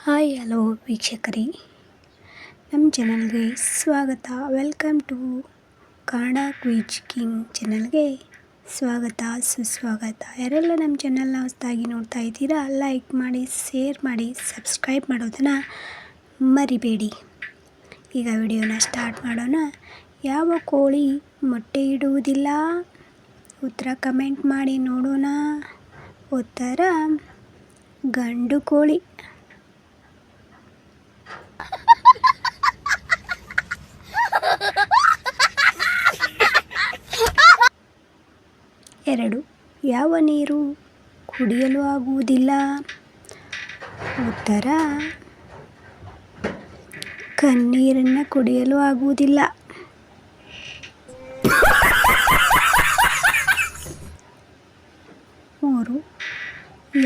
Hi hello ವೀಕ್ಷಕರೇ, ನಮ್ಮ ಚಾನಲ್ಗೆ ಸ್ವಾಗತ. Welcome to Kannada quiz king ಚಾನಲ್ಗೆ ಸ್ವಾಗತ ಸುಸ್ವಾಗತ. ಯಾರೆಲ್ಲ ನಮ್ಮ ಚಾನಲ್ನ ಹೊಸದಾಗಿ ನೋಡ್ತಾ ಇದ್ದೀರಾ, ಲೈಕ್ ಮಾಡಿ, ಶೇರ್ ಮಾಡಿ, ಸಬ್ಸ್ಕ್ರೈಬ್ ಮಾಡೋದನ್ನು ಮರಿಬೇಡಿ. ಈಗ ವಿಡಿಯೋನ ಸ್ಟಾರ್ಟ್ ಮಾಡೋಣ. ಯಾವ ಕೋಳಿ ಮೊಟ್ಟೆ ಇಡುವುದಿಲ್ಲ? ಉತ್ತರ ಕಮೆಂಟ್ ಮಾಡಿ ನೋಡೋಣ. ಉತ್ತರ ಗಂಡು ಕೋಳಿ. ಎರಡು, ಯಾವ ನೀರು ಕುಡಿಯಲು ಆಗುವುದಿಲ್ಲ? ಉತ್ತರ ಕಣ್ಣೀರನ್ನು ಕುಡಿಯಲು ಆಗುವುದಿಲ್ಲ. ಮೂರು,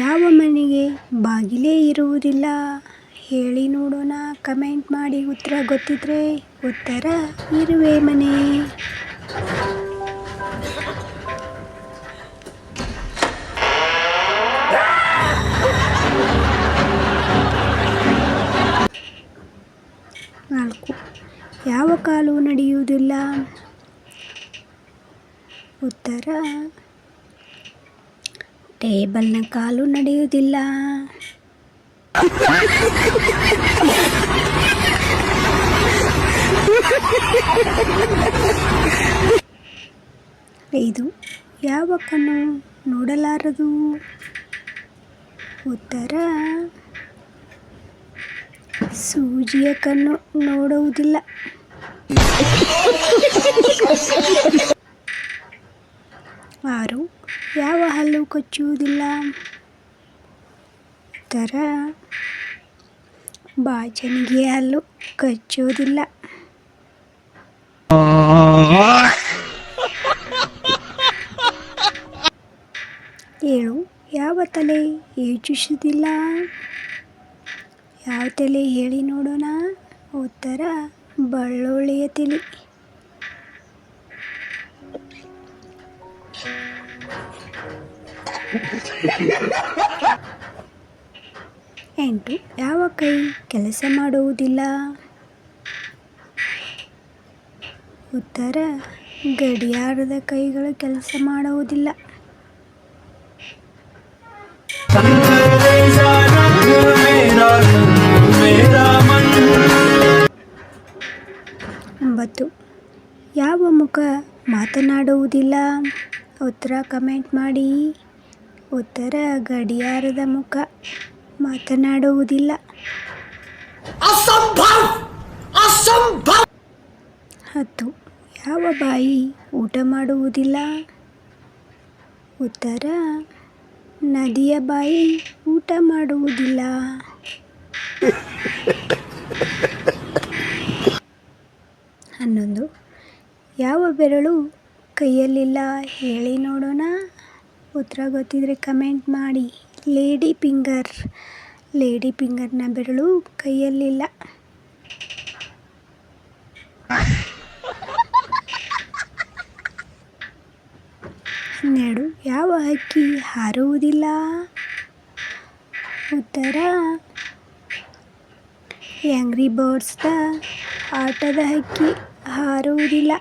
ಯಾವ ಮನೆಗೆ ಬಾಗಿಲೇ ಇರುವುದಿಲ್ಲ? ಹೇಳಿ ನೋಡೋಣ. ಕಮೆಂಟ್ ಮಾಡಿ ಉತ್ತರ ಗೊತ್ತಿದ್ರೆ. ಉತ್ತರ ಇರುವೆ ಮನೆ. ನಾಲ್ಕು, ಯಾವ ಕಾಲು ನಡೆಯುವುದಿಲ್ಲ? ಉತ್ತರ ಟೇಬಲ್ನ ಕಾಲು ನಡೆಯುವುದಿಲ್ಲ. ಐದು, ಯಾವ ಕಣ್ಣು ನೋಡಲಾರದು? ಉತ್ತರ ಸೂಜಿಯ ಕಣ್ಣು ನೋಡುವುದಿಲ್ಲ. ಆರು, ಯಾವ ಹಲ್ಲು ಕಚ್ಚುವುದಿಲ್ಲ? ಉತ್ತರ ಬಾಚಣಿಗೆ ಹಲ್ಲು ಕಚ್ಚುವುದಿಲ್ಲ. ಏಳು, ಯಾವ ತಲೆ ಯೋಚಿಸುವುದಿಲ್ಲ? ಯಾವ ತಲೆ ಹೇಳಿ ನೋಡೋಣ. ಉತ್ತರ ಬಳ್ಳುಳ್ಳಿಯ ತಲೆ. ಎಂಟು, ಯಾವ ಕೈ ಕೆಲಸ ಮಾಡುವುದಿಲ್ಲ? ಉತ್ತರ ಗಡಿಯಾರದ ಕೈಗಳು ಕೆಲಸ ಮಾಡುವುದಿಲ್ಲ. 9, ಯಾವ ಮುಖ ಮಾತನಾಡುವುದಿಲ್ಲ? ಉತ್ತರ ಕಮೆಂಟ್ ಮಾಡಿ. ಉತ್ತರ ಗಡಿಯಾರದ ಮುಖ ಮಾತನಾಡುವುದಿಲ್ಲ. 10, ಯಾವ ಬಾಯಿ ಊಟ ಮಾಡುವುದಿಲ್ಲ? ಉತ್ತರ ನದಿಯ ಬಾಯಿ ಊಟ ಮಾಡುವುದಿಲ್ಲ. 11, ಯಾವ ಬೆರಳು ಕೈಯಲ್ಲಿಲ್ಲ? ಹೇಳಿ ನೋಡೋಣ. ಉತ್ತರ ಗೊತ್ತಿದ್ರೆ ಕಮೆಂಟ್ ಮಾಡಿ. ಲೇಡಿ ಫಿಂಗರ್ನ ಬೆರಳು ಕೈಯಲ್ಲಿಲ್ಲ. 12, ಯಾವ ಹಕ್ಕಿ ಹಾರುವುದಿಲ್ಲ? ಉತ್ತರ ಆಂಗ್ರಿ ಬರ್ಡ್ಸ್ನ ಆಟದ ಹಕ್ಕಿ ಹಾರುವುದಿಲ್ಲ.